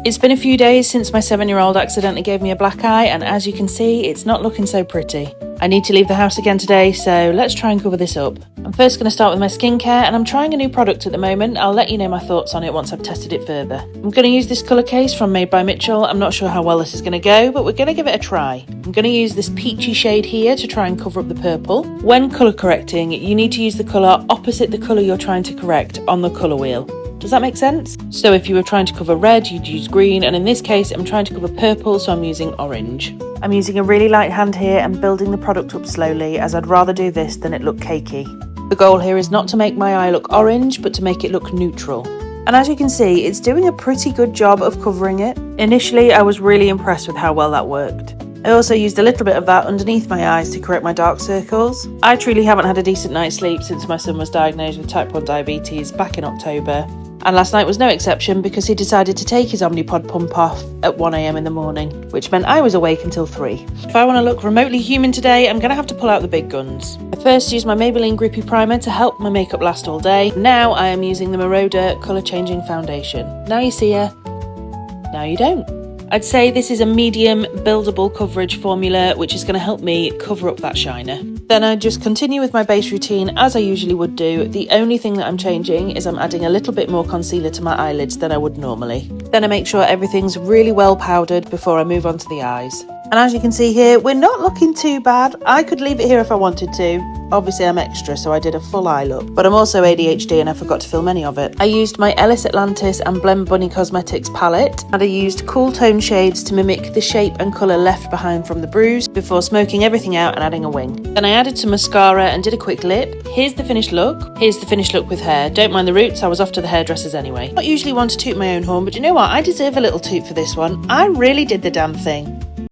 It's been a few days since my 7-year-old accidentally gave me a black eye, and as you can see, it's not looking so pretty. I need to leave the house again today, so let's try and cover this up. I'm first going to start with my skincare, and I'm trying a new product at the moment. I'll let you know my thoughts on it once I've tested it further. I'm going to use this colour case from Made by Mitchell. I'm not sure how well this is going to go, but we're going to give it a try. I'm going to use this peachy shade here to try and cover up the purple. When colour correcting, you need to use the colour opposite the colour you're trying to correct on the colour wheel. Does that make sense? So if you were trying to cover red, you'd use green, and in this case, I'm trying to cover purple, so I'm using orange. I'm using a really light hand here and building the product up slowly, as I'd rather do this than it look cakey. The goal here is not to make my eye look orange, but to make it look neutral. And as you can see, it's doing a pretty good job of covering it. Initially, I was really impressed with how well that worked. I also used a little bit of that underneath my eyes to correct my dark circles. I truly haven't had a decent night's sleep since my son was diagnosed with type 1 diabetes back in October. And last night was no exception because he decided to take his Omnipod pump off at 1 AM in the morning, which meant I was awake until 3. If I want to look remotely human today, I'm going to have to pull out the big guns. I first used my Maybelline Grippy Primer to help my makeup last all day. Now I am using the Moroder Colour Changing Foundation. Now you see her, now you don't. I'd say this is a medium buildable coverage formula, which is going to help me cover up that shiner. Then I just continue with my base routine as I usually would do. The only thing that I'm changing is I'm adding a little bit more concealer to my eyelids than I would normally. Then I make sure everything's really well powdered before I move on to the eyes. And as you can see here, we're not looking too bad. I could leave it here if I wanted to. Obviously I'm extra, so I did a full eye look, but I'm also ADHD and I forgot to film any of it. I used my Ellis Atlantis and Blend Bunny Cosmetics palette, and I used cool tone shades to mimic the shape and colour left behind from the bruise before smoking everything out and adding a wing. Then I added some mascara and did a quick lip. Here's the finished look. Here's the finished look with hair. Don't mind the roots, I was off to the hairdressers anyway. Not usually one to toot my own horn, but you know what? I deserve a little toot for this one. I really did the damn thing.